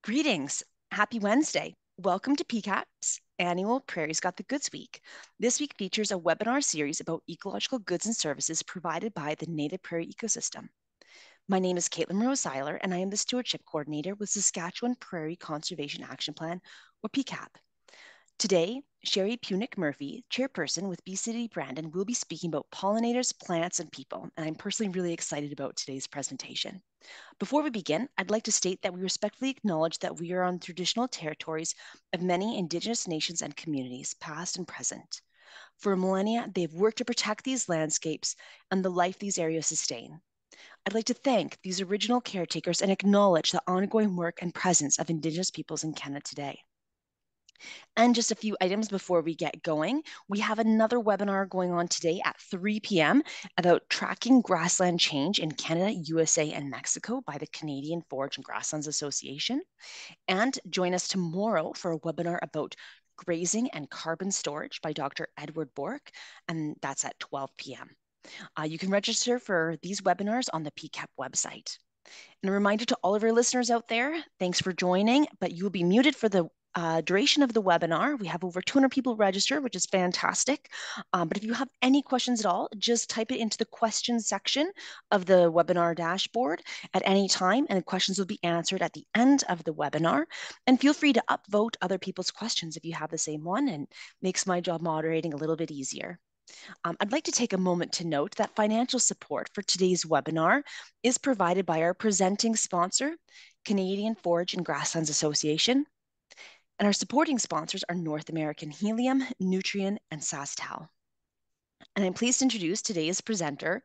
Greetings. Happy Wednesday. Welcome to PCAP's annual Prairie's Got the Goods Week. This week features a webinar series about ecological goods and services provided by the native prairie ecosystem. My name is Caitlin Rose Seiler, and I am the Stewardship Coordinator with Saskatchewan Prairie Conservation Action Plan, or PCAP. Today, Sherry Punick Murphy, chairperson with Bee City Brandon, will be speaking about pollinators, plants, and people, and I'm personally really excited about today's presentation. Before we begin, I'd like to state that we respectfully acknowledge that we are on traditional territories of many Indigenous nations and communities, past and present. For millennia, they've worked to protect these landscapes and the life these areas sustain. I'd like to thank these original caretakers and acknowledge the ongoing work and presence of Indigenous peoples in Canada today. And just a few items before we get going. We have another webinar going on today at 3 p.m. about tracking grassland change in Canada, USA, and Mexico by the Canadian Forage and Grasslands Association. And join us tomorrow for a webinar about grazing and carbon storage by Dr. Edward Bork, and that's at 12 p.m. You can register for these webinars on the PCAP website. And a reminder to all of our listeners out there, thanks for joining, but you'll be muted for the duration of the webinar. We have over 200 people registered, which is fantastic. But if you have any questions at all, just type it into the questions section of the webinar dashboard at any time, and the questions will be answered at the end of the webinar. And feel free to upvote other people's questions if you have the same one, and makes my job moderating a little bit easier. I'd like to take a moment to note that financial support for today's webinar is provided by our presenting sponsor, Canadian Forage and Grasslands Association, and our supporting sponsors are North American Helium, Nutrien, and SaskTel. And I'm pleased to introduce today's presenter.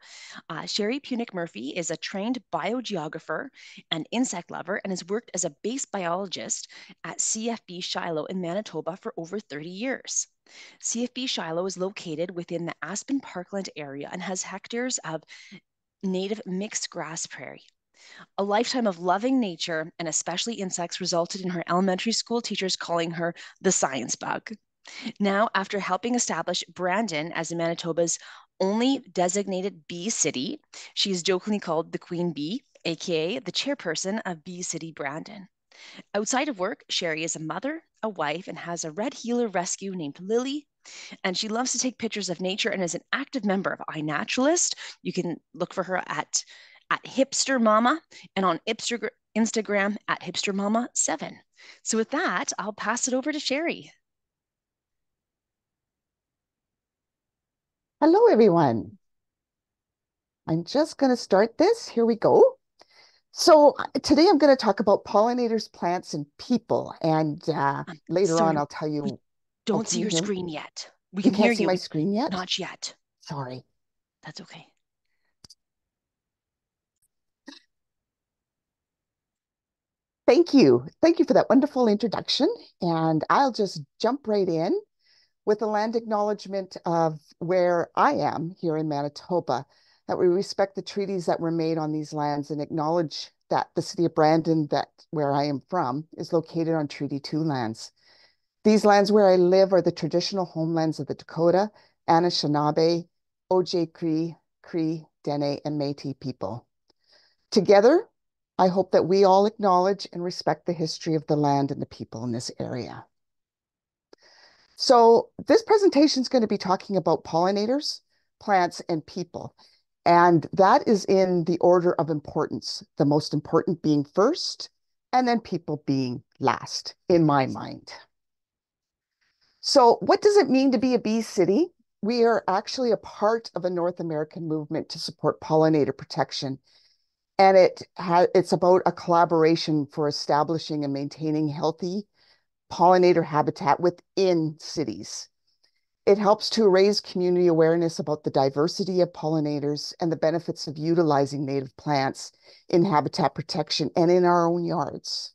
Sherry Punick Murphy is a trained biogeographer and insect lover and has worked as a base biologist at CFB Shiloh in Manitoba for over 30 years. CFB Shiloh is located within the Aspen Parkland area and has hectares of native mixed grass prairie. A lifetime of loving nature and especially insects resulted in her elementary school teachers calling her the science bug. Now, after helping establish Brandon as Manitoba's only designated bee city, she is jokingly called the Queen Bee, aka the chairperson of Bee City Brandon. Outside of work, Sherry is a mother, a wife, and has a red heeler rescue named Lily. And she loves to take pictures of nature and is an active member of iNaturalist. You can look for her at Hipster Mama and on Instagram at Hipster Mama 7. So with that, I'll pass it over to Sherry. Hello, everyone. I'm just going to start this. Here we go. So today I'm going to talk about pollinators, plants, and people. And later Sorry, on, I'll tell we you. Oh, don't can see you your hear me? screen yet. We You can hear can't see you, my but screen yet? not yet. Sorry. That's okay. Thank you. Thank you for that wonderful introduction. And I'll just jump right in with a land acknowledgement of where I am here in Manitoba, that we respect the treaties that were made on these lands and acknowledge that the city of Brandon, that where I am from, is located on Treaty 2 lands. These lands where I live are the traditional homelands of the Dakota, Anishinaabe, Ojibwe, Cree, Dene, and Métis people. Together, I hope that we all acknowledge and respect the history of the land and the people in this area. So this presentation is going to be talking about pollinators, plants, and people. And that is in the order of importance, the most important being first, and then people being last, in my mind. So what does it mean to be a bee city? We are actually a part of a North American movement to support pollinator protection. And it's about a collaboration for establishing and maintaining healthy pollinator habitat within cities. It helps to raise community awareness about the diversity of pollinators and the benefits of utilizing native plants in habitat protection and in our own yards.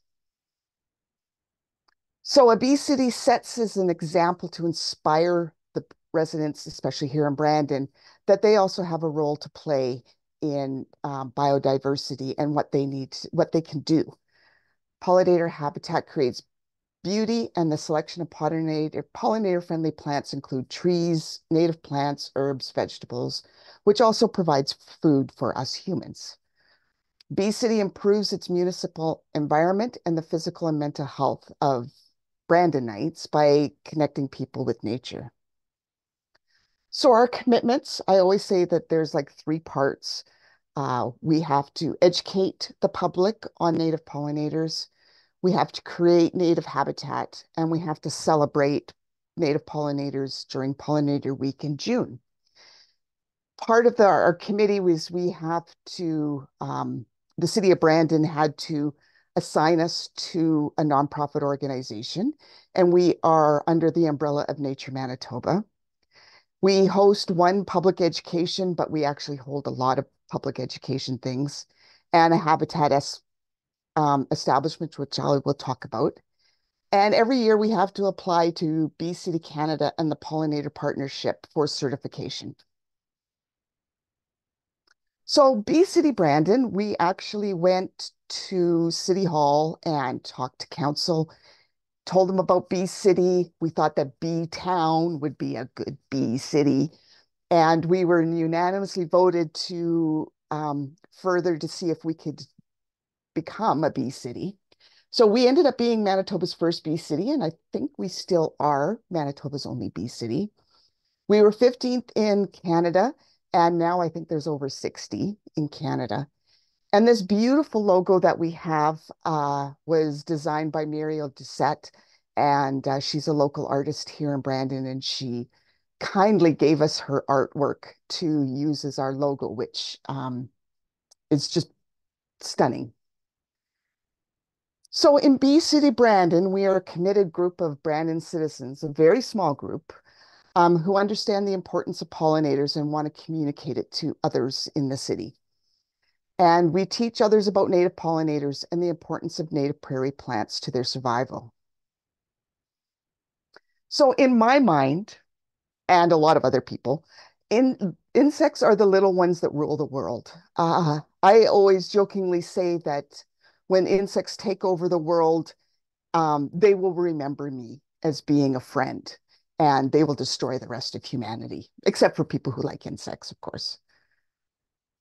So a bee city sets as an example to inspire the residents, especially here in Brandon, that they also have a role to play in biodiversity and what they can do. Pollinator habitat creates beauty, and the selection of pollinator-friendly plants include trees, native plants, herbs, vegetables, which also provides food for us humans. Bee City improves its municipal environment and the physical and mental health of Brandonites by connecting people with nature. So our commitments, I always say that there's like three parts. We have to educate the public on native pollinators. We have to create native habitat, and we have to celebrate native pollinators during Pollinator Week in June. Part of our committee was we have to, the city of Brandon had to assign us to a nonprofit organization, and we are under the umbrella of Nature Manitoba. We host one public education, but we actually hold a lot of public education things and a habitat establishment, which I will talk about. And every year we have to apply to Bee City Canada and the Pollinator Partnership for certification. So Bee City Brandon, we actually went to City Hall and talked to council, told them about Bee City. We thought that Bee Town would be a good Bee City. And we were unanimously voted to further to see if we could become a Bee City. So we ended up being Manitoba's first Bee City, and I think we still are Manitoba's only Bee City. We were 15th in Canada, and now I think there's over 60 in Canada. And this beautiful logo that we have was designed by Muriel Doucette, and she's a local artist here in Brandon, and she kindly gave us her artwork to use as our logo, which is just stunning. So in Bee City Brandon, we are a committed group of Brandon citizens, a very small group, who understand the importance of pollinators and want to communicate it to others in the city. And we teach others about native pollinators and the importance of native prairie plants to their survival. So in my mind, and a lot of other people, insects are the little ones that rule the world. I always jokingly say that when insects take over the world, they will remember me as being a friend, and they will destroy the rest of humanity, except for people who like insects, of course.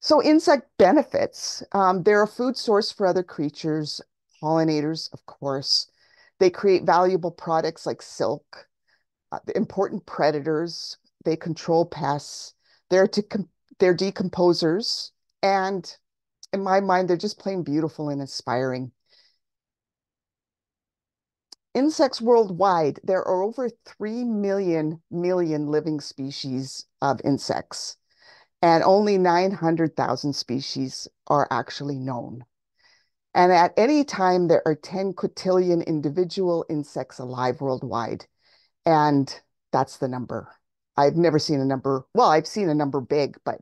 So insect benefits, they're a food source for other creatures, pollinators, of course. They create valuable products like silk, important predators. They control pests. They're they're decomposers, and in my mind, they're just plain beautiful and inspiring. Insects worldwide, there are over 3 million living species of insects, and only 900,000 species are actually known. And at any time, there are 10 quintillion individual insects alive worldwide. And that's the number. I've never seen a number, well, I've seen a number big, but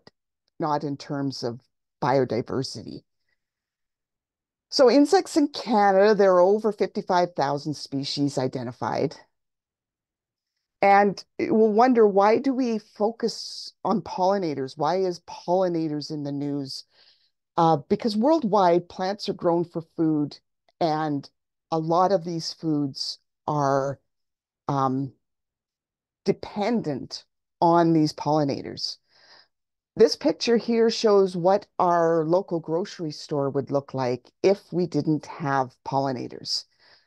not in terms of biodiversity. So insects in Canada, there are over 55,000 species identified. And we'll wonder, why do we focus on pollinators? Why is pollinators in the news? Because worldwide, plants are grown for food, and a lot of these foods are um, dependent on these pollinators. This picture here shows what our local grocery store would look like if we didn't have pollinators.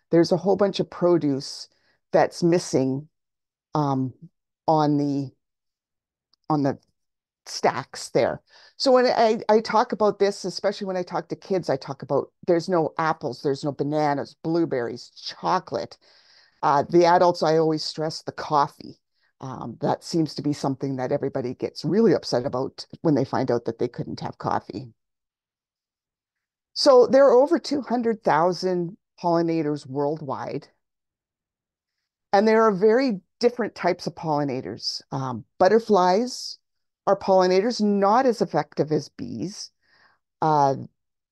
There's a whole bunch of produce that's missing um, on the stacks there. So when I talk about this, especially when I talk to kids, I talk about there's no apples, there's no bananas, blueberries, chocolate. The adults, I always stress the coffee. That seems to be something that everybody gets really upset about when they find out that they couldn't have coffee. So there are over 200,000 pollinators worldwide, and there are very different types of pollinators. Butterflies are pollinators, not as effective as bees. Uh,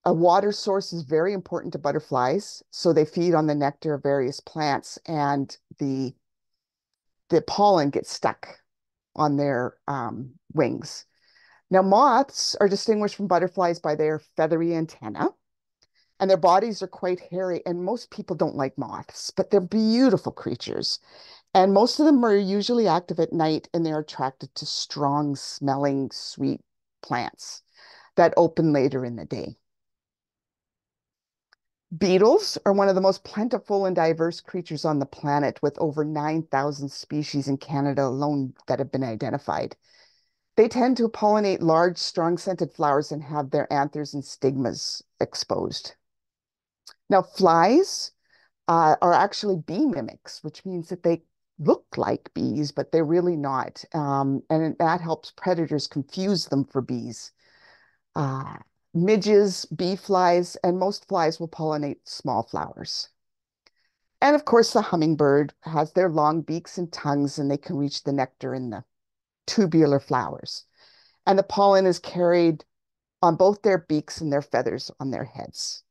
a water source is very important to butterflies, so they feed on the nectar of various plants, and the pollen gets stuck on their wings. Now, moths are distinguished from butterflies by their feathery antenna, and their bodies are quite hairy. And most people don't like moths, but they're beautiful creatures. And most of them are usually active at night, and they're attracted to strong smelling, sweet plants that open later in the day. Beetles are one of the most plentiful and diverse creatures on the planet, with over 9,000 species in Canada alone that have been identified. They tend to pollinate large, strong scented flowers and have their anthers and stigmas exposed. Now, flies are actually bee mimics, which means that they look like bees, but they're really not. And that helps predators confuse them for bees. Uh, Midges, bee flies, and most flies will pollinate small flowers. And of course, the hummingbird has their long beaks and tongues, and they can reach the nectar in the tubular flowers. And the pollen is carried on both their beaks and their feathers on their heads.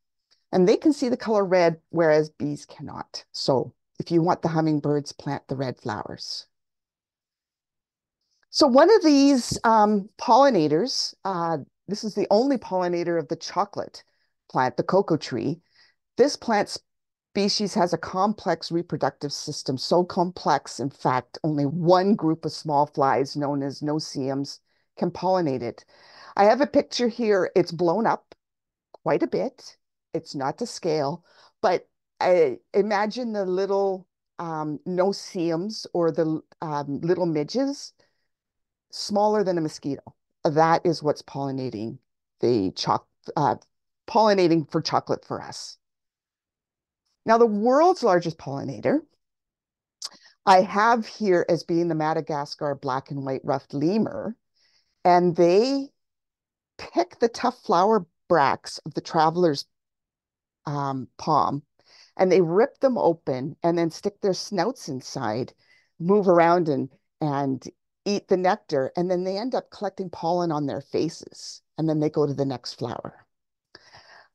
And they can see the color red, whereas bees cannot. So if you want the hummingbirds, plant the red flowers. So one of these pollinators, this is the only pollinator of the chocolate plant, the cocoa tree. This plant species has a complex reproductive system, so complex, in fact, only one group of small flies known as no-see-ums can pollinate it. I have a picture here. It's blown up quite a bit. It's not to scale, but I imagine the little no-see-ums or the little midges smaller than a mosquito. That is what's pollinating the uh, pollinating for chocolate for us. Now, the world's largest pollinator I have here as being the Madagascar black and white ruffed lemur, and they pick the tough flower bracts of the traveler's palm, and they rip them open and then stick their snouts inside, move around and eat the nectar, and then they end up collecting pollen on their faces, and then they go to the next flower.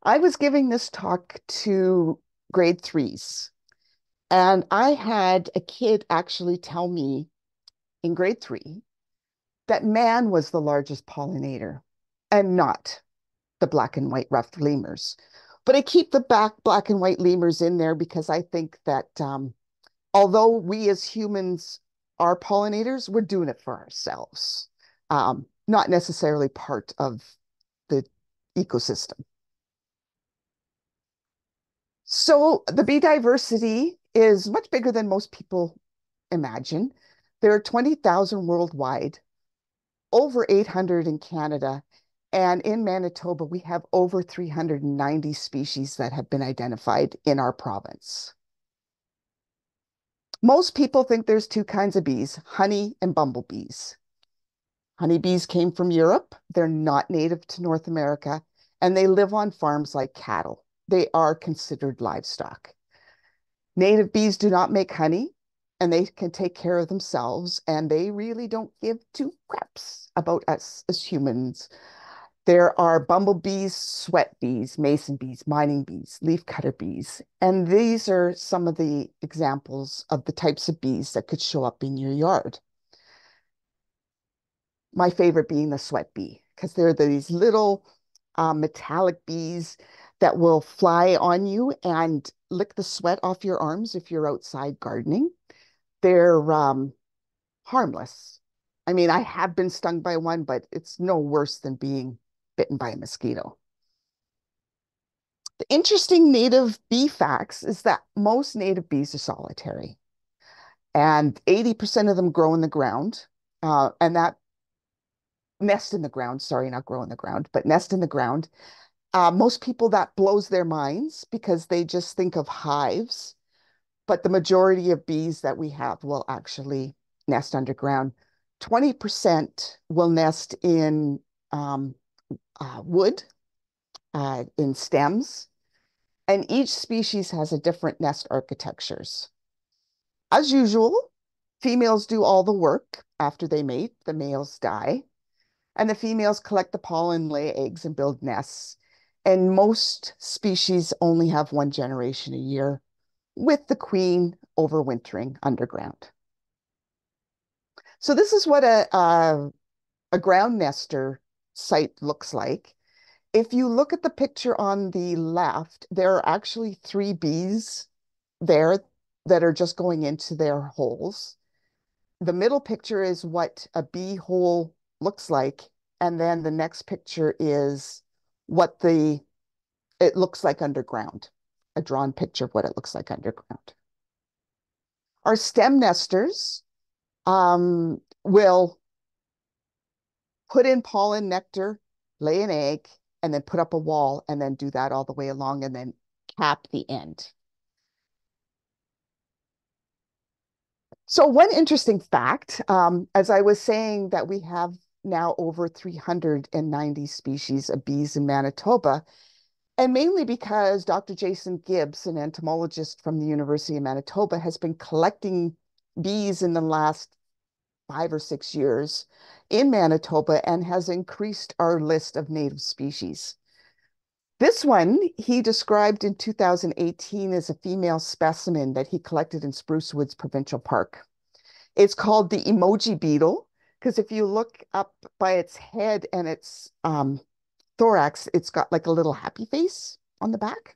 I was giving this talk to grade threes, and I had a kid actually tell me in grade three that man was the largest pollinator and not the black and white ruffed lemurs. But I keep the black and white lemurs in there because I think that although we as humans are pollinators, we're doing it for ourselves, not necessarily part of the ecosystem. So the bee diversity is much bigger than most people imagine. There are 20,000 worldwide, over 800 in Canada, and in Manitoba, we have over 390 species that have been identified in our province. Most people think there's two kinds of bees, honey and bumblebees. Honeybees came from Europe. They're not native to North America, and they live on farms like cattle. They are considered livestock. Native bees do not make honey, and they can take care of themselves, and they really don't give two craps about us as humans. There are bumblebees, sweat bees, mason bees, mining bees, leafcutter bees, and these are some of the examples of the types of bees that could show up in your yard. My favorite being the sweat bee, because they're these little metallic bees that will fly on you and lick the sweat off your arms if you're outside gardening. They're harmless. I mean, I have been stung by one, but it's no worse than being bitten by a mosquito. The interesting native bee facts is that most native bees are solitary, and 80% of them grow in the ground. And that nest in the ground, sorry, not grow in the ground, but nest in the ground. Most people, that blows their minds because they just think of hives, but the majority of bees that we have will actually nest underground. 20% will nest in wood, in stems, and each species has a different nest architectures. As usual, females do all the work after they mate, the males die, and the females collect the pollen, lay eggs, and build nests. And most species only have one generation a year, with the queen overwintering underground. So this is what a ground nester site looks like. If you look at the picture on the left, there are actually three bees there that are just going into their holes. The middle picture is what a bee hole looks like. And then the next picture is what it looks like underground. a drawn picture of what it looks like underground. Our stem nesters will put in pollen, nectar, lay an egg, and then put up a wall, and then do that all the way along, and then cap the end. So one interesting fact, as I was saying, that we have now over 390 species of bees in Manitoba, and mainly because Dr. Jason Gibbs, an entomologist from the University of Manitoba, has been collecting bees in the last 5 or 6 years in Manitoba and has increased our list of native species. This one he described in 2018 as a female specimen that he collected in Spruce Woods Provincial Park. It's called the emoji beetle because if you look up by its head and its thorax, it's got like a little happy face on the back.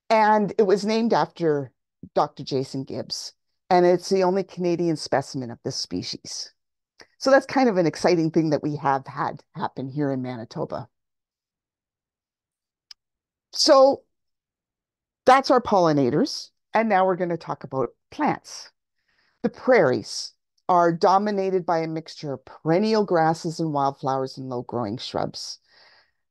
And it was named after Dr. Jason Gibbs. And it's the only Canadian specimen of this species. So that's kind of an exciting thing that we have had happen here in Manitoba. So that's our pollinators. And now we're going to talk about plants. The prairies are dominated by a mixture of perennial grasses and wildflowers and low-growing shrubs.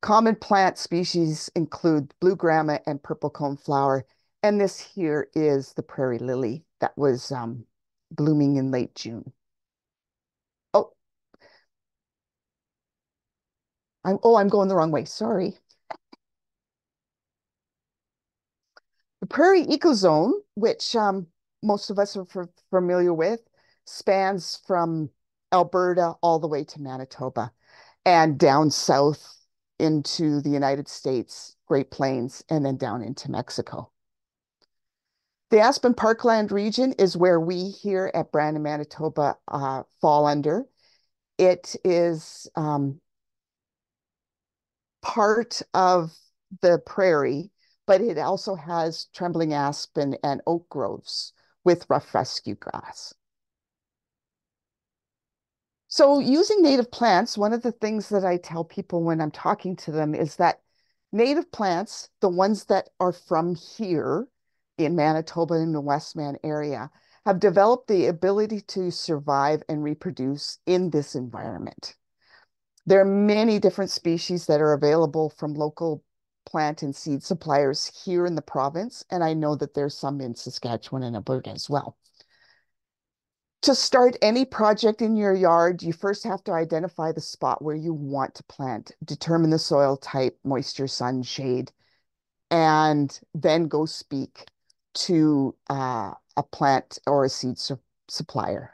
Common plant species include blue grama and purple coneflower. And this here is the prairie lily that was blooming in late June. Oh, I'm going the wrong way. Sorry. The prairie ecozone, which most of us are familiar with, spans from Alberta all the way to Manitoba and down south into the United States, Great Plains, and then down into Mexico. The Aspen Parkland region is where we here at Brandon, Manitoba fall under. It is part of the prairie, but it also has trembling aspen and oak groves with rough rescue grass. So using native plants, one of the things that I tell people when I'm talking to them is that native plants, the ones that are from here in Manitoba in the Westman area, have developed the ability to survive and reproduce in this environment. There are many different species that are available from local plant and seed suppliers here in the province, and I know that there's some in Saskatchewan and Alberta as well. To start any project in your yard, you first have to identify the spot where you want to plant, determine the soil type, moisture, sun, shade, and then go speak to a plant or a seed supplier.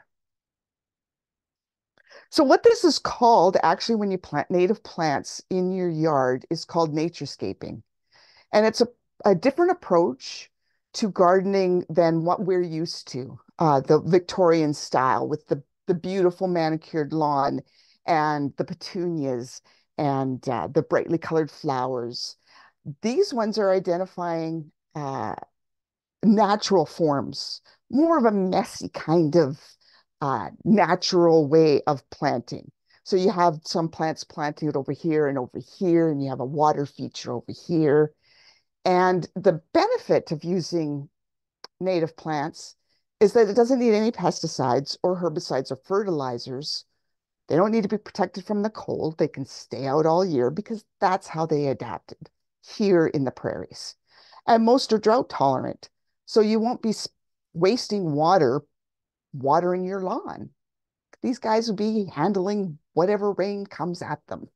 So what this is called, actually, when you plant native plants in your yard, is called naturescaping. And it's a different approach to gardening than what we're used to, the Victorian style with the beautiful manicured lawn and the petunias and the brightly colored flowers. These ones are identifying natural forms, more of a messy kind of natural way of planting. So you have some plants planted over here, and you have a water feature over here. And the benefit of using native plants is that it doesn't need any pesticides or herbicides or fertilizers. They don't need to be protected from the cold. They can stay out all year because that's how they adapted here in the prairies. And most are drought tolerant. So you won't be wasting water watering your lawn. These guys will be handling whatever rain comes at them.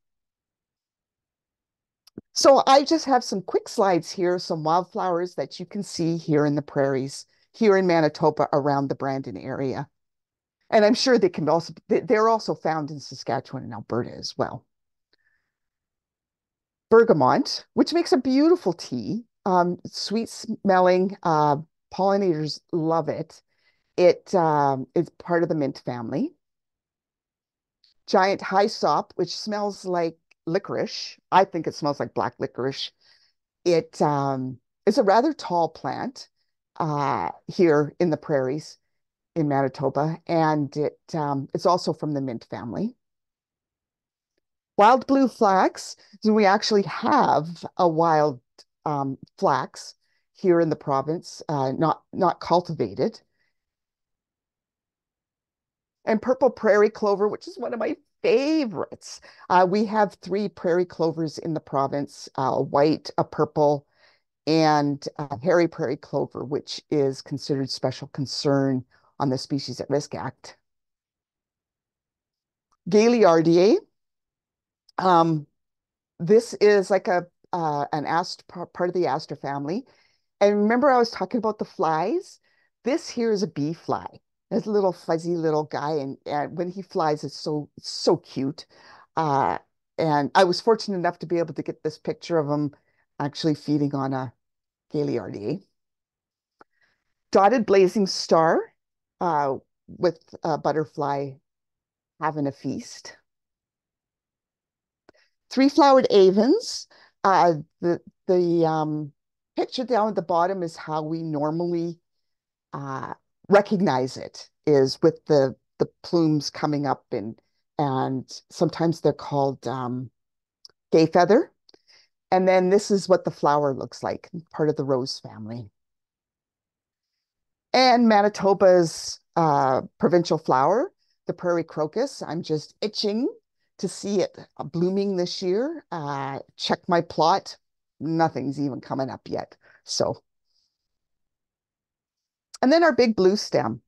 So I just have some quick slides here, some wildflowers that you can see here in the prairies, here in Manitoba around the Brandon area. And I'm sure they can also, they're also found in Saskatchewan and Alberta as well. Bergamot, which makes a beautiful tea, sweet smelling, pollinators love it. It is part of the mint family. Giant hyssop, which smells like licorice. I think it smells like black licorice. It is a rather tall plant here in the prairies in Manitoba, and it's also from the mint family. Wild blue flax, so we actually have a wild flax, here in the province, not cultivated. And purple prairie clover, which is one of my favorites. We have three prairie clovers in the province, a white, a purple, and hairy prairie clover, which is considered special concern on the Species at Risk Act. Gaillardier, this is like an part of the aster family. And remember I was talking about the flies? This here is a bee fly. This little fuzzy little guy, and when he flies, it's so cute. Uh, and I was fortunate enough to be able to get this picture of him actually feeding on a Gaillardier. Dotted blazing star, uh, with a butterfly having a feast. Three-flowered avens. The picture down at the bottom is how we normally uh, recognize it, is with the plumes coming up, and sometimes they're called gay feather. And then this is what the flower looks like, part of the rose family. And Manitoba's provincial flower, the prairie crocus. I'm just itching to see it blooming this year. Check my plot. Nothing's even coming up yet. So, and then our big blue stem.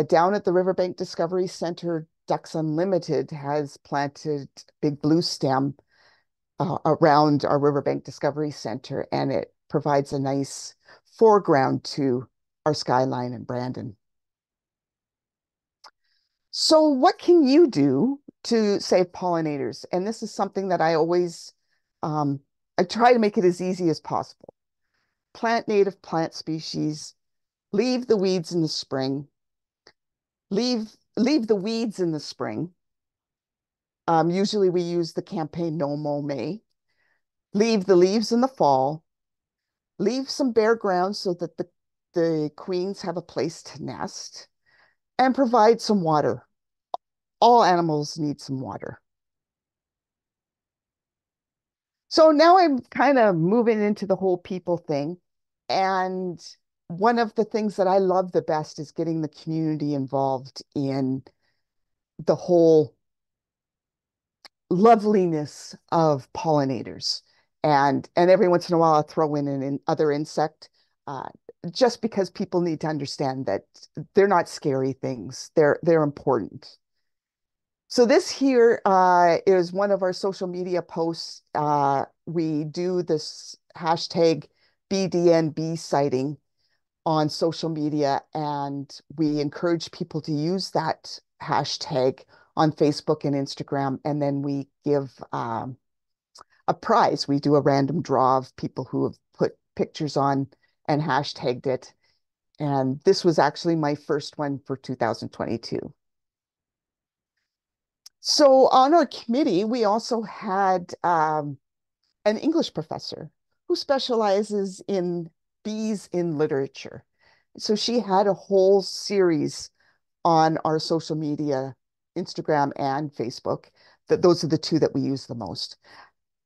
Down at the Riverbank Discovery Center, Ducks Unlimited has planted big blue stem around our Riverbank Discovery Center, and it provides a nice foreground to our skyline in Brandon. So what can you do to save pollinators? And this is something that um, I try to make it as easy as possible. Plant native plant species, leave the weeds in the spring, leave the weeds in the spring. Usually we use the campaign No Mow May. Leave the leaves in the fall, leave some bare ground so that the queens have a place to nest, and provide some water. All animals need some water. So now I'm kind of moving into the whole people thing. And one of the things that I love the best is getting the community involved in the whole loveliness of pollinators. And every once in a while, I'll throw in an other insect, uh, just because people need to understand that they're not scary things. They're important. So this here is one of our social media posts. We do this hashtag BDNB sighting on social media, and we encourage people to use that hashtag on Facebook and Instagram, and then we give a prize. We do a random draw of people who have put pictures on and hashtagged it. And this was actually my first one for 2022. So on our committee, we also had an English professor who specializes in bees in literature. So she had a whole series on our social media, Instagram and Facebook, that those are the two that we use the most,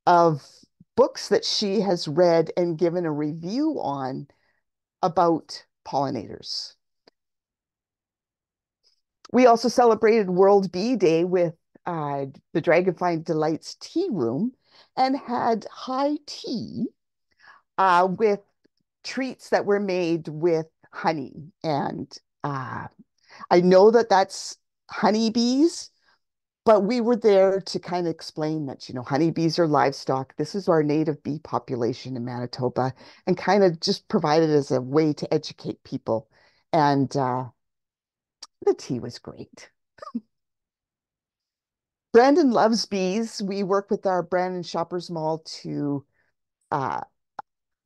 of books that she has read and given a review on about pollinators. We also celebrated World Bee Day with the Dragonfly Delights Tea Room and had high tea with treats that were made with honey. And I know that that's honeybees, but we were there to kind of explain that, honeybees are livestock. This is our native bee population in Manitoba, and kind of just provided as a way to educate people. And the tea was great. Brandon loves bees. We work with our Brandon Shoppers Mall to uh,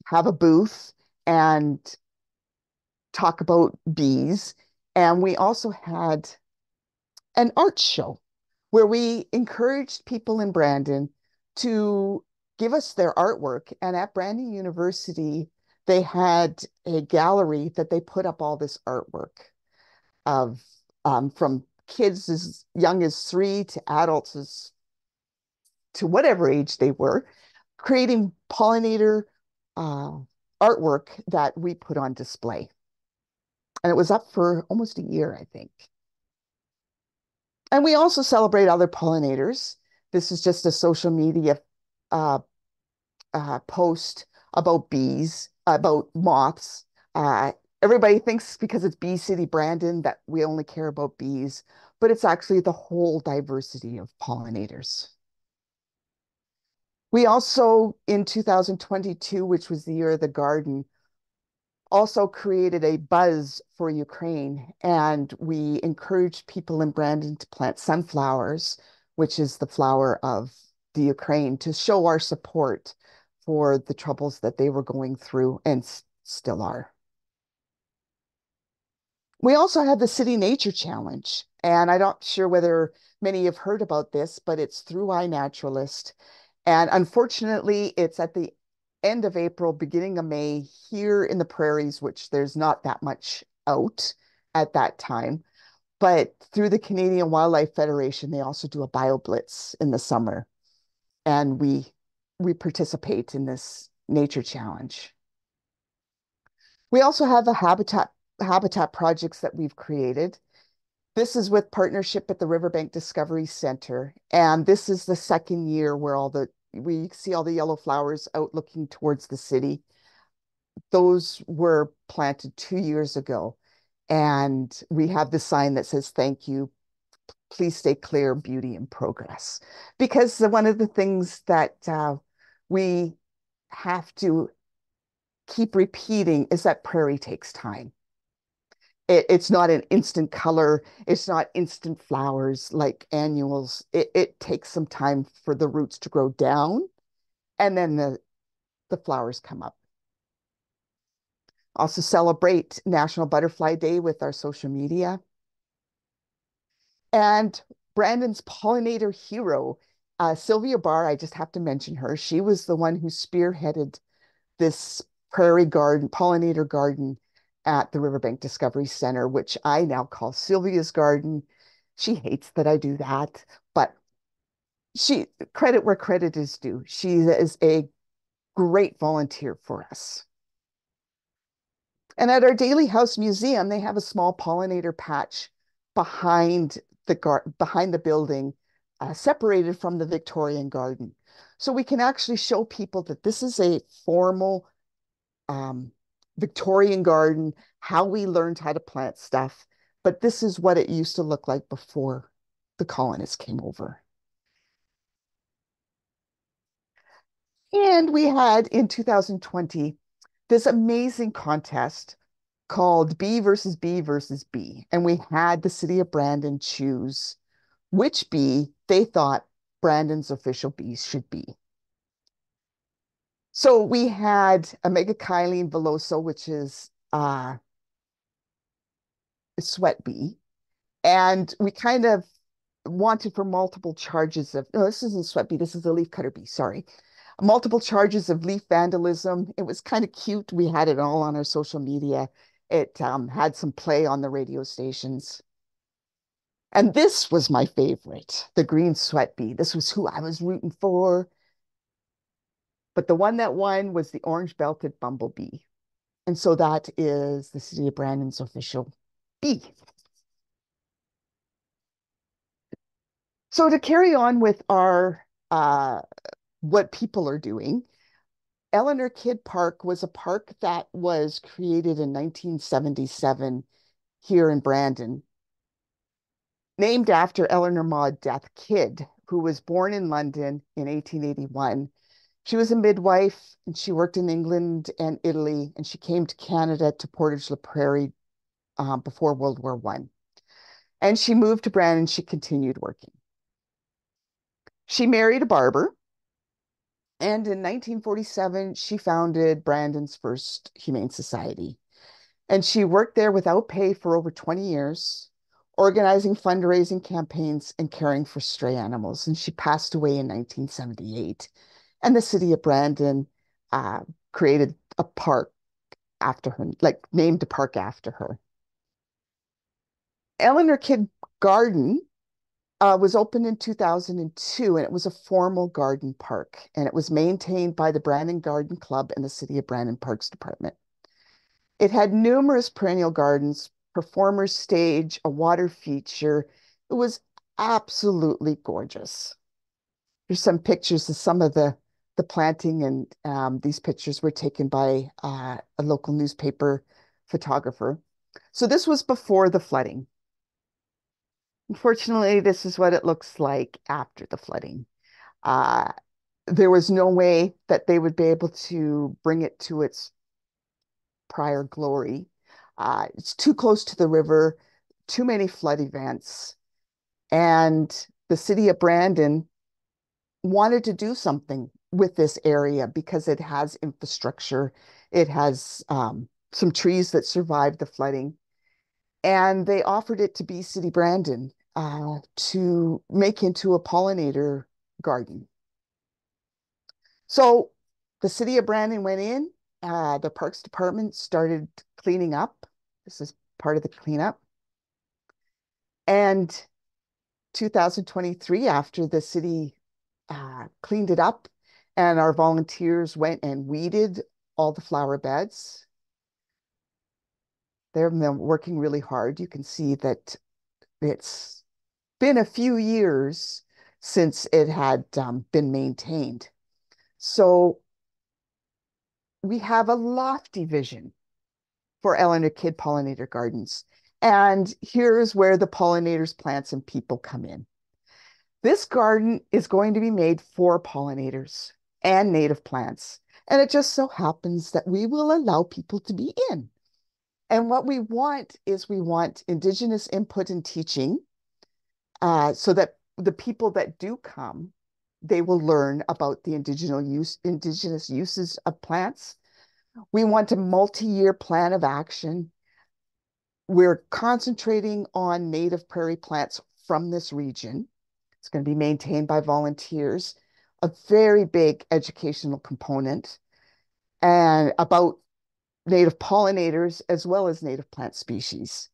have a booth and talk about bees. And we also had an art show where we encouraged people in Brandon to give us their artwork. And at Brandon University, they had a gallery that they put up all this artwork of from kids as young as 3 to adults to whatever age they were, creating pollinator uh, artwork that we put on display. And it was up for almost a year, I think. And we also celebrate other pollinators. This is just a social media uh, post about bees, about moths. Uh, Everybody thinks because it's Bee City Brandon that we only care about bees, but it's actually the whole diversity of pollinators. We also, in 2022, which was the year of the garden, also created a buzz for Ukraine. And we encouraged people in Brandon to plant sunflowers, which is the flower of the Ukraine, to show our support for the troubles that they were going through and still are. We also have the City Nature Challenge. And I'm not sure whether many have heard about this, but it's through iNaturalist. And unfortunately, it's at the end of April, beginning of May here in the prairies, which there's not that much out at that time. But through the Canadian Wildlife Federation, they also do a BioBlitz in the summer. And we participate in this nature challenge. We also have a habitat projects that we've created. This is with partnership at the Riverbank Discovery Center. And this is the second year where we see all the yellow flowers out looking towards the city. Those were planted 2 years ago. And we have the sign that says, "Thank you. Please stay clear, beauty in progress." Because one of the things that we have to keep repeating is that prairie takes time. It's not an instant color. It's not instant flowers like annuals. It takes some time for the roots to grow down and then the flowers come up. Also celebrate National Butterfly Day with our social media. And Brandon's pollinator hero, Sylvia Barr, I just have to mention her. She was the one who spearheaded this prairie garden, pollinator garden at the Riverbank Discovery Center, which I now call Sylvia's Garden. She hates that I do that, but she credit where credit is due. She is a great volunteer for us. And at our Daly House Museum, they have a small pollinator patch behind behind the building, separated from the Victorian garden. So we can actually show people that this is a formal Victorian garden, how we learned how to plant stuff. But this is what it used to look like before the colonists came over. And we had in 2020 this amazing contest called Bee versus Bee versus Bee. And we had the city of Brandon choose which bee they thought Brandon's official bees should be. So we had Amegakylene villosa, which is a sweat bee. And we kind of wanted for multiple charges of, no, this isn't sweat bee, this is a leaf cutter bee, sorry. Multiple charges of leaf vandalism. It was kind of cute. We had it all on our social media. It had some play on the radio stations. And this was my favorite, the green sweat bee. This was who I was rooting for. But the one that won was the orange belted bumblebee. And so that is the city of Brandon's official bee. So to carry on with our what people are doing, Eleanor Kidd Park was a park that was created in 1977 here in Brandon, named after Eleanor Maud Death Kidd, who was born in London in 1881. She was a midwife and she worked in England and Italy, and she came to Canada to Portage la Prairie before World War I. And she moved to Brandon. She continued working. She married a barber. And in 1947, she founded Brandon's first Humane Society. And she worked there without pay for over 20 years, organizing fundraising campaigns and caring for stray animals. And she passed away in 1978. And the city of Brandon uh, created a park after her, like named a park after her. Eleanor Kidd Garden was opened in 2002, and it was a formal garden park, and it was maintained by the Brandon Garden Club and the City of Brandon Parks Department. It had numerous perennial gardens, performers stage, a water feature. It was absolutely gorgeous. There's some pictures of some of the planting, and these pictures were taken by a local newspaper photographer. So this was before the flooding. Unfortunately, this is what it looks like after the flooding. Uh, there was no way that they would be able to bring it to its prior glory. It's too close to the river, too many flood events, and the city of Brandon wanted to do something with this area because it has infrastructure. It has some trees that survived the flooding, and they offered it to Bee City Brandon to make into a pollinator garden. So the city of Brandon went in, the Parks Department started cleaning up. This is part of the cleanup. And 2023, after the city cleaned it up and our volunteers went and weeded all the flower beds, they're working really hard. You can see that it's been a few years since it had been maintained. So we have a lofty vision for Eleanor Kidd Pollinator Gardens. And here's where the pollinators, plants, and people come in. This garden is going to be made for pollinators and native plants. And it just so happens that we will allow people to be in. And what we want is we want Indigenous input and teaching so that the people that do come, they will learn about the indigenous uses of plants. We want a multi-year plan of action. We're concentrating on native prairie plants from this region. It's going to be maintained by volunteers, a very big educational component, and about native pollinators as well as native plant species.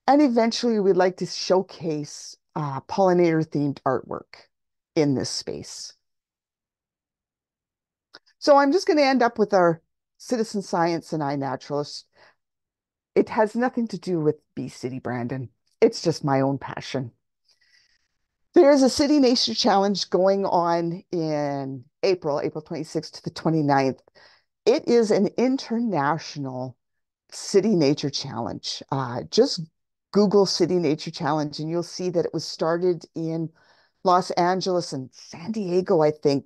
And eventually, we'd like to showcase pollinator-themed artwork in this space. So I'm just going to end up with our citizen science and iNaturalist. It has nothing to do with Bee City Brandon. It's just my own passion. There's a City Nature Challenge going on in April 26th to the 29th. It is an international City Nature Challenge. Just Google City Nature Challenge and you'll see that it was started in Los Angeles and San Diego, I think.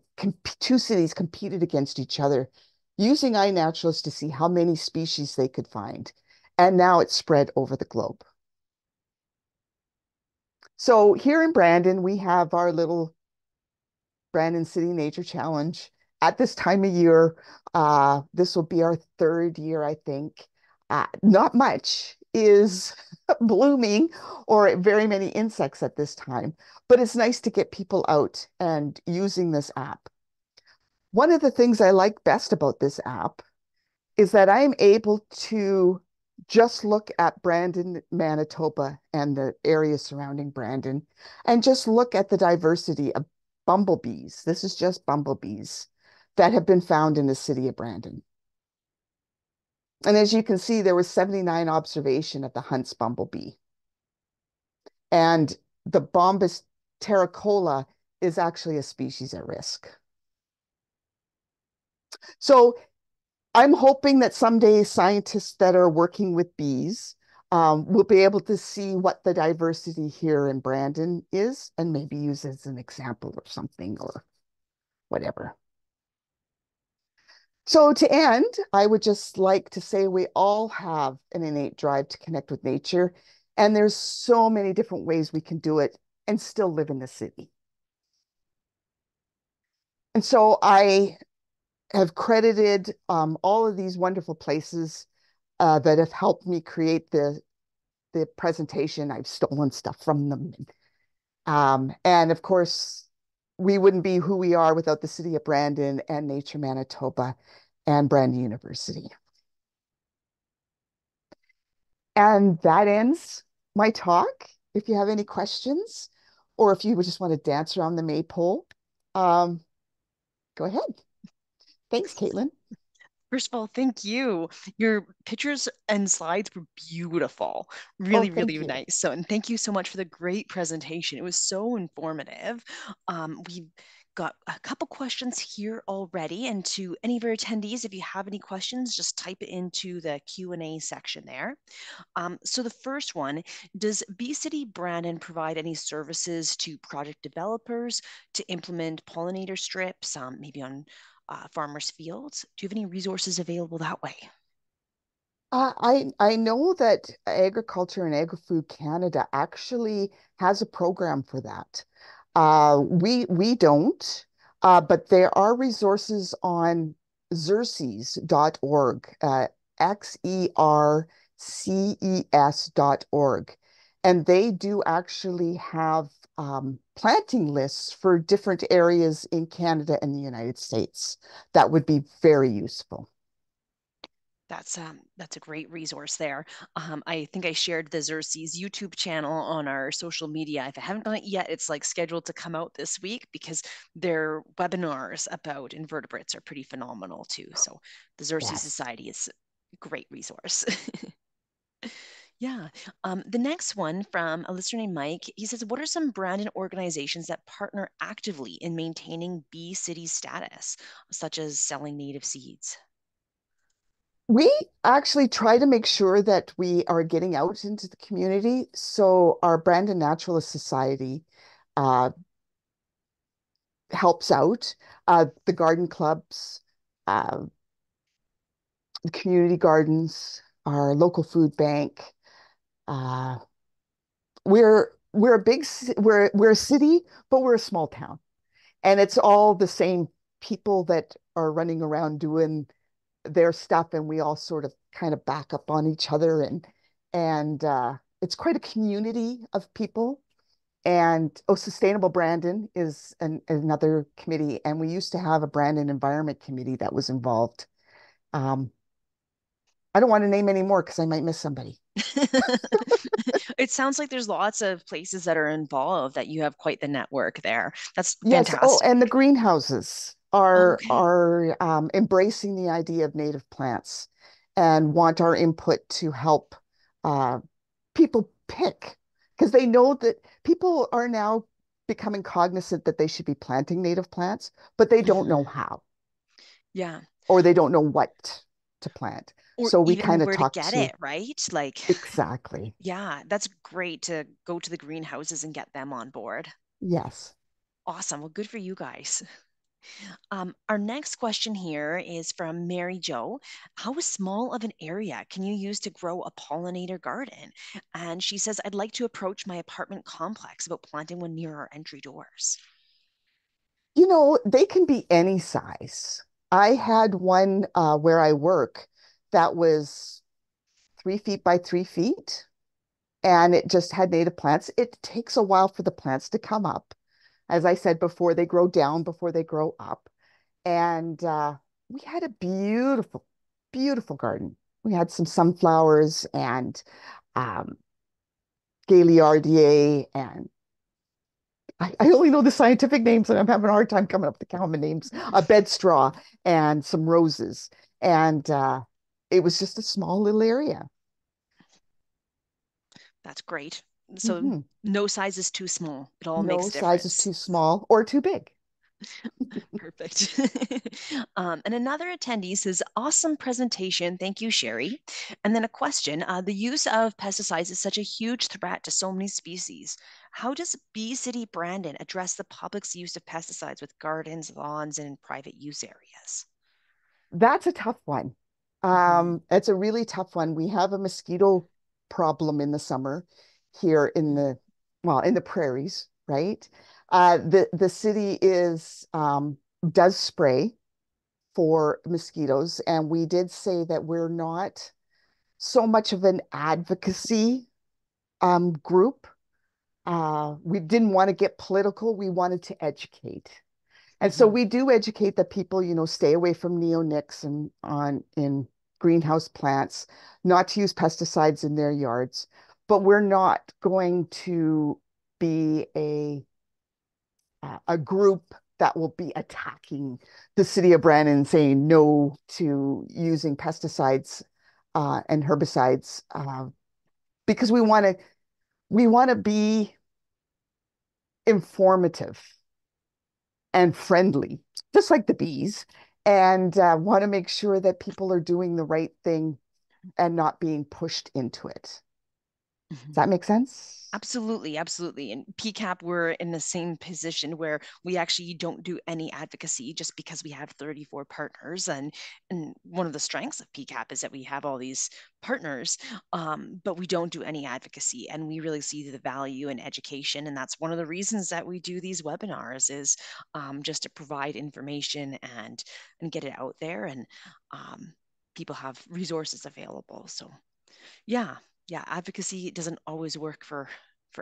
Two cities competed against each other using iNaturalist to see how many species they could find. And now it's spread over the globe. So here in Brandon, we have our little Brandon City Nature Challenge. At this time of year, this will be our third year, I think. Not much is blooming or very many insects at this time, but it's nice to get people out and using this app. One of the things I like best about this app is that I'm able to just look at Brandon, Manitoba, and the area surrounding Brandon, and just look at the diversity of bumblebees. This is just bumblebees that have been found in the city of Brandon. And as you can see, there was 79 observation of the Hunt's bumblebee. And the Bombus terricola is actually a species at risk. So I'm hoping that someday scientists that are working with bees will be able to see what the diversity here in Brandon is and maybe use as an example or something or whatever. So to end, I would just like to say we all have an innate drive to connect with nature, and there's so many different ways we can do it and still live in the city. And so I have credited all of these wonderful places that have helped me create the presentation. I've stolen stuff from them. And of course, we wouldn't be who we are without the city of Brandon and Nature Manitoba and Brandon University. And that ends my talk. If you have any questions, or if you would just want to dance around the maypole, um, go ahead. Thanks, Caitlin. First of all, thank you. Your pictures and slides were beautiful. Oh, Really, really thank you. nice. So, and thank you so much for the great presentation. It was so informative. We've got a couple questions here already. And to any of our attendees, if you have any questions, just type it into the Q&A section there. So the first one, does Bee-City Brandon provide any services to project developers to implement pollinator strips, maybe on farmers' fields? Do you have any resources available that way? I know that Agriculture and Agri-Food Canada actually has a program for that. We don't, but there are resources on xerces.org, xerces.org, and they do actually have planting lists for different areas in Canada and the United States. That would be very useful. That's a great resource there. I think I shared the Xerces YouTube channel on our social media. If I haven't done it yet, it's like scheduled to come out this week because their webinars about invertebrates are pretty phenomenal too. So the Xerces Yes. Society is a great resource. Yeah. The next one from a listener named Mike, he says, what are some branded organizations that partner actively in maintaining Bee City status, such as selling native seeds? We actually try to make sure that we are getting out into the community. So our Brandon Naturalist Society uh, helps out. The garden clubs, uh, the community gardens, our local food bank. Uh, we're a we're a city, but we're a small town, and it's all the same people that are running around doing their stuff, and we all sort of kind of back up on each other, and it's quite a community of people. And oh, Sustainable Brandon is another committee, and we used to have a Brandon Environment Committee that was involved. Um, I don't want to name any more because I might miss somebody. It sounds like there's lots of places that are involved, that you have quite the network there. That's Yes. Oh, fantastic. and the greenhouses Okay. are embracing the idea of native plants and want our input to help uh, people pick because they know that people are now becoming cognizant that they should be planting native plants, but they don't Mhm. know how Yeah. or they don't know what to plant. Or So we even kind of where to talk get to it, right? Like, exactly. yeah, that's great to go to the greenhouses and get them on board. Yes. Awesome. Well, good for you guys. Our next question here is from Mary Jo. How small of an area can you use to grow a pollinator garden? And she says, I'd like to approach my apartment complex about planting one near our entry doors. You know, they can be any size. I had one where I work that was 3 feet by 3 feet, and it just had native plants. It takes a while for the plants to come up. As I said before, they grow down before they grow up. And we had a beautiful, beautiful garden. We had some sunflowers and um, gaillardier, and I only know the scientific names, and I'm having a hard time coming up with the common names. A bedstraw and some roses, and it was just a small little area. That's great. So Hmm. no size is too small. It all No makes a size is difference. too small or too big. Perfect. And another attendee says, awesome presentation. Thank you, Sherry. And then a question, the use of pesticides is such a huge threat to so many species. How does Bee City Brandon address the public's use of pesticides with gardens, lawns, and private use areas? That's a tough one. Mhm. It's a really tough one. We have a mosquito problem in the summer here in Mhm. in the prairies, right? The city is does spray for mosquitoes, and we did say that we're not so much of an advocacy group. We didn't want to get political. We wanted to educate. And so Mhm. we do educate the people, stay away from neonics and on in greenhouse plants, not to use pesticides in their yards. But we're not going to be a group that will be attacking the city of Brandon, saying no to using pesticides and herbicides because we want to be informative and friendly, just like the bees, and want to make sure that people are doing the right thing and not being pushed into it. Does that make sense? Absolutely, absolutely. And PCAP, we're in the same position where we actually don't do any advocacy just because we have 34 partners. And one of the strengths of PCAP is that we have all these partners, but we don't do any advocacy. And we really see the value in education. And that's one of the reasons that we do these webinars is just to provide information and get it out there. And people have resources available. So yeah, yeah, advocacy doesn't always work for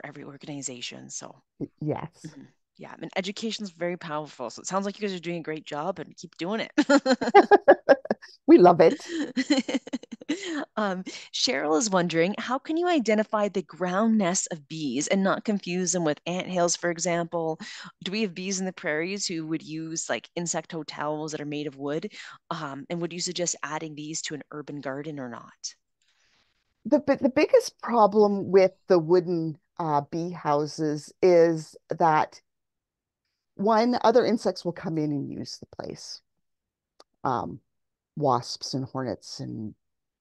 every organization. So Yes. mhm. Yeah, and education is very powerful. So it sounds like you guys are doing a great job and keep doing it. We love it. um, Cheryl is wondering, how can you identify the ground nests of bees and not confuse them with anthills, for example? Do we have bees in the prairies who would use like insect hotels that are made of wood? And would you suggest adding bees to an urban garden or not? The biggest problem with the wooden bee houses is that one, other insects will come in and use the place. Um, Wasps and hornets and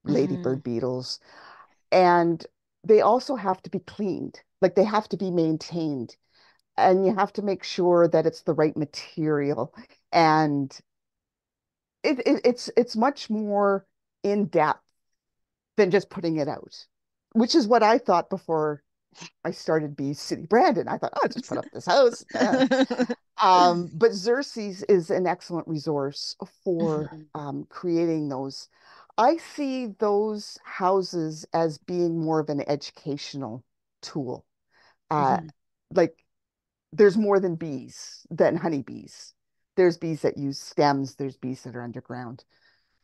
Mhm. ladybird beetles. And they also have to be cleaned, like they have to be maintained. And you have to make sure that it's the right material. And it's much more in depth than just putting it out, which is what I thought before I started Bee City Brandon. I thought, oh, I'll just put up this house. But Xerces is an excellent resource for Mhm. creating those. I see those houses as being more of an educational tool. Uh, Mhm. like there's more than bees, than honeybees. There's bees that use stems, there's bees that are underground.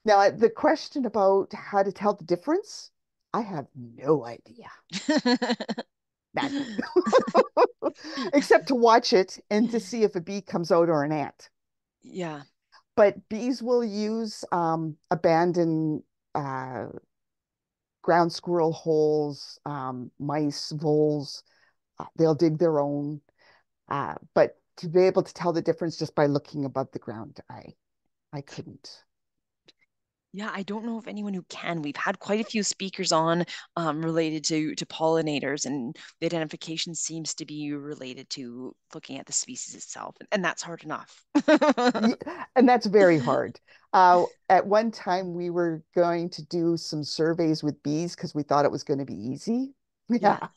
Now, the question about how to tell the difference, I have no idea. None. Except to watch it and to see if a bee comes out or an ant. Yeah. But bees will use abandoned uh, ground squirrel holes, mice, voles. They'll dig their own. But to be able to tell the difference just by looking above the ground, I couldn't. Yeah, I don't know of anyone who can. We've had quite a few speakers on related to pollinators, and the identification seems to be related to looking at the species itself, and that's hard enough. And that's very hard. At one time, we were going to do some surveys with bees because we thought it was going to be easy. Yeah. Yeah.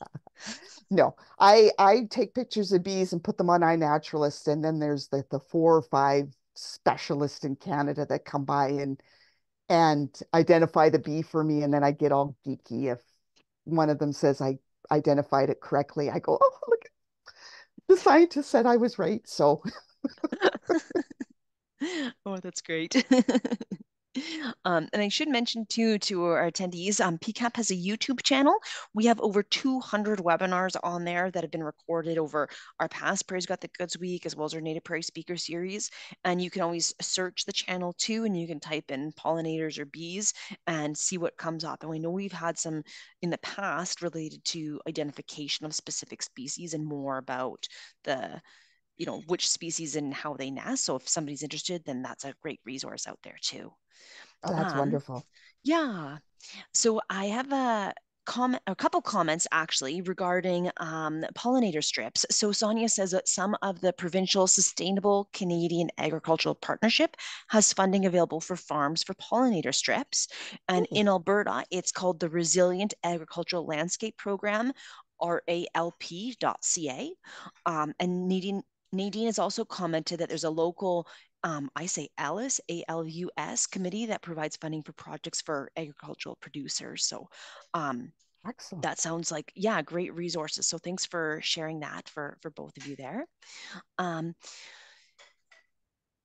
No, I take pictures of bees and put them on iNaturalist, and then there's the 4 or 5 specialists in Canada that come by and identify the bee for me, and then I get all geeky if one of them says I identified it correctly. I go, oh, look, the scientist said I was right. So Oh, that's great. And I should mention too to our attendees, PCAP has a YouTube channel. We have over 200 webinars on there that have been recorded over our past Prairie's Got the Goods Week, as well as our Native Prairie Speaker Series. And you can always search the channel too, and you can type in pollinators or bees and see what comes up. And we know we've had some in the past related to identification of specific species and more about the which species and how they nest. So if somebody's interested, then that's a great resource out there too. oh, that's Um, wonderful. yeah. So I have a couple comments actually regarding pollinator strips. So Sonia says that some of the provincial Sustainable Canadian Agricultural Partnership has funding available for farms for pollinator strips. And Oh, in Alberta, it's called the Resilient Agricultural Landscape Program, RALP.ca. And Nadine has also commented that there's a local I say ALUS, ALUS committee that provides funding for projects for agricultural producers. So um, that excellent. sounds like, yeah, great resources. So thanks for sharing that for both of you there. Um,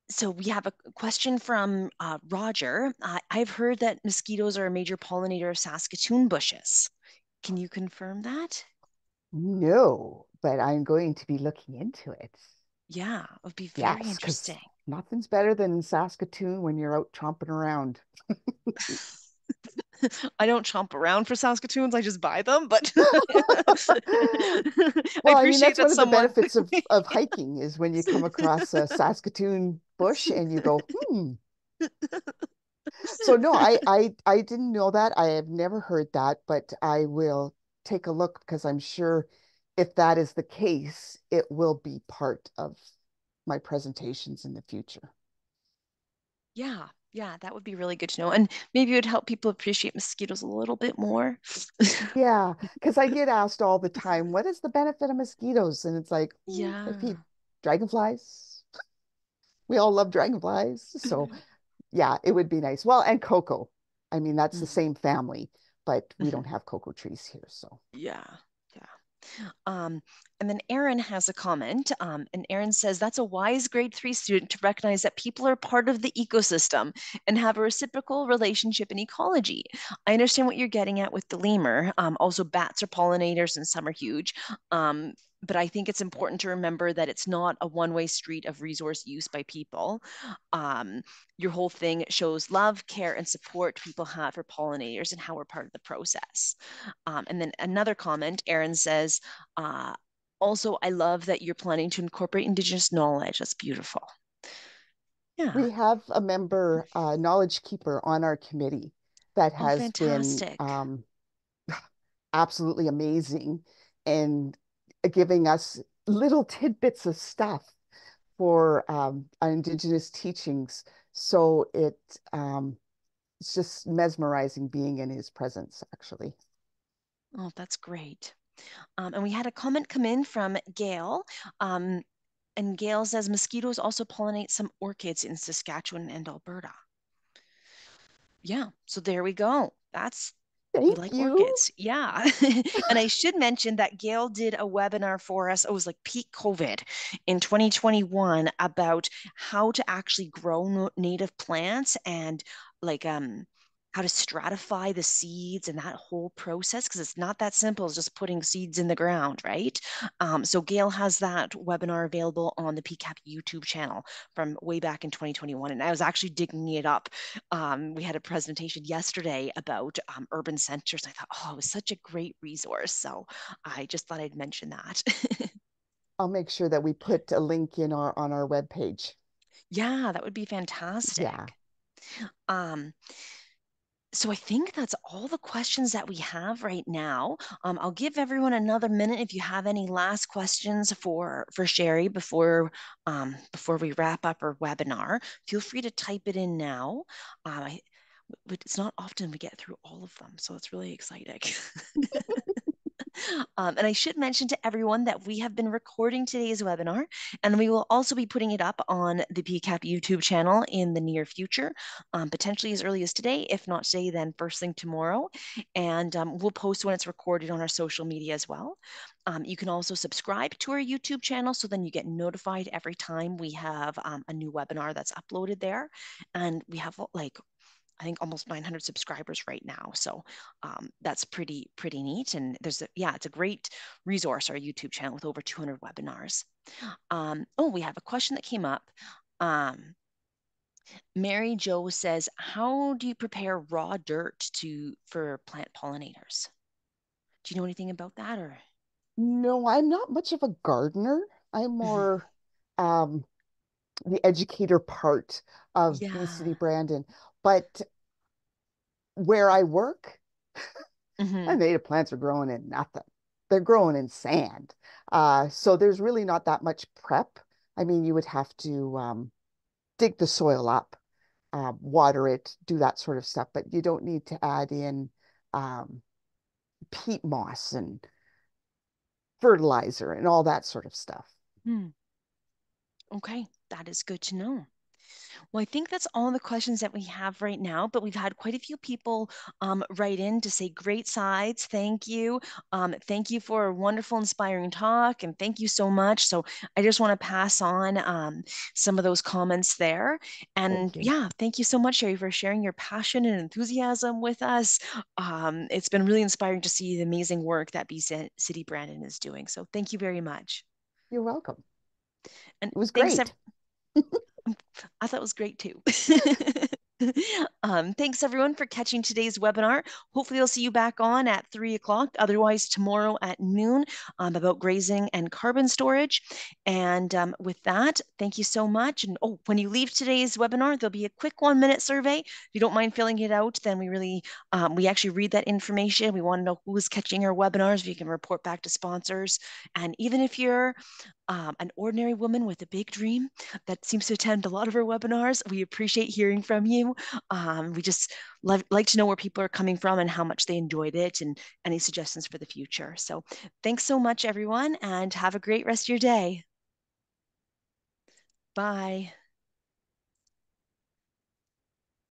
so we have a question from Roger. I've heard that mosquitoes are a major pollinator of Saskatoon bushes. Can you confirm that? No, but I'm going to be looking into it. Yeah, it would be very Yes, because interesting. nothing's better than Saskatoon when you're out tromping around. I don't chomp around for Saskatoons, I just buy them, but I Well, I mean, appreciate that's that one of the someone. benefits of hiking is when you come across a Saskatoon bush and you go, hmm. So no, I didn't know that. I have never heard that, but I will take a look because I'm sure if that is the case, it will be part of my presentations in the future. Yeah, yeah, that would be really good to know. And maybe it would help people appreciate mosquitoes a little bit more. Yeah, because I get asked all the time, what is the benefit of mosquitoes? And it's like, they feed Yeah. dragonflies. We all love dragonflies. So yeah, it would be nice. Well, and cocoa. I mean, that's the Mhm, same family, but we don't mhm. have cocoa trees here. So Yeah, yeah. And then Aaron has a comment, and Aaron says that's a wise grade 3 student to recognize that people are part of the ecosystem and have a reciprocal relationship in ecology. I understand what you're getting at with the lemur. Also, bats are pollinators, and some are huge. Um, but I think it's important to remember that it's not a one-way street of resource use by people. Um, your whole thing shows love, care, and support people have for pollinators and how we're part of the process. And then another comment, Aaron says, uh, also, I love that you're planning to incorporate Indigenous knowledge. That's beautiful. Yeah. we have a member, knowledge keeper on our committee that Oh, has been fantastic. absolutely amazing and giving us little tidbits of stuff for our Indigenous teachings. So it's just mesmerizing being in his presence, actually. Oh, that's great. And we had a comment come in from Gail. Um, and Gail says mosquitoes also pollinate some orchids in Saskatchewan and Alberta. Yeah, so there we go. That's we Thank like you. orchids. Yeah. And I should mention that Gail did a webinar for us. It was like peak COVID in 2021 about how to actually grow native plants and like how to stratify the seeds and that whole process because it's not that simple as just putting seeds in the ground, right? So Gail has that webinar available on the PCAP YouTube channel from way back in 2021. And I was actually digging it up. We had a presentation yesterday about urban centers. I thought, oh, it was such a great resource. So I just thought I'd mention that. I'll make sure that we put a link in our on our webpage. Yeah, that would be Yeah. fantastic. Um, so I think that's all the questions that we have right now. I'll give everyone another minute if you have any last questions for Sherry before we wrap up our webinar. Feel free to type it in now. It's not often we get through all of them, so it's really exciting. And I should mention to everyone that we have been recording today's webinar, and we will also be putting it up on the PCAP YouTube channel in the near future, potentially as early as today. If not today, then first thing tomorrow. And we'll post when it's recorded on our social media as well. You can also subscribe to our YouTube channel so then you get notified every time we have a new webinar that's uploaded there. And we have like I think almost 900 subscribers right now. So that's pretty neat. And it's a great resource, our YouTube channel with over 200 webinars. Oh, we have a question that came up. Um, Mary Jo says, how do you prepare raw dirt for plant pollinators? Do you know anything about that or? No, I'm not much of a gardener. I'm Mhm. more um, the educator part of Bee City Yeah. Brandon. But where I work, Hmm. and native plants are growing in nothing. They're growing in sand. So there's really not that much prep. I mean, you would have to dig the soil up, water it, do that sort of stuff, but you don't need to add in um, peat moss and fertilizer and all that sort of stuff. Hmm. Okay, that is good to know. Well, I think that's all the questions that we have right now, but we've had quite a few people write in to say great sides. Thank you. Thank you for a wonderful, inspiring talk, and thank you so much. So I just want to pass on some of those comments there. And Thank you. yeah, thank you so much, Sherry, for sharing your passion and enthusiasm with us. It's been really inspiring to see the amazing work that Bee City Brandon is doing. So thank you very much. You're welcome. And It was thanks, great. I thought it was great too. Thanks everyone for catching today's webinar. Hopefully I'll see you back on at 3 o'clock, otherwise tomorrow at noon about grazing and carbon storage. And with that, thank you so much. And oh, when you leave today's webinar, there'll be a quick 1 minute survey. If you don't mind filling it out, then we actually read that information. We want to know who is catching our webinars. We can report back to sponsors. And even if you're an ordinary woman with a big dream that seems to attend a lot of our webinars, we appreciate hearing from you. We just like to know where people are coming from and how much they enjoyed it and any suggestions for the future. So thanks so much, everyone, and have a great rest of your day. Bye.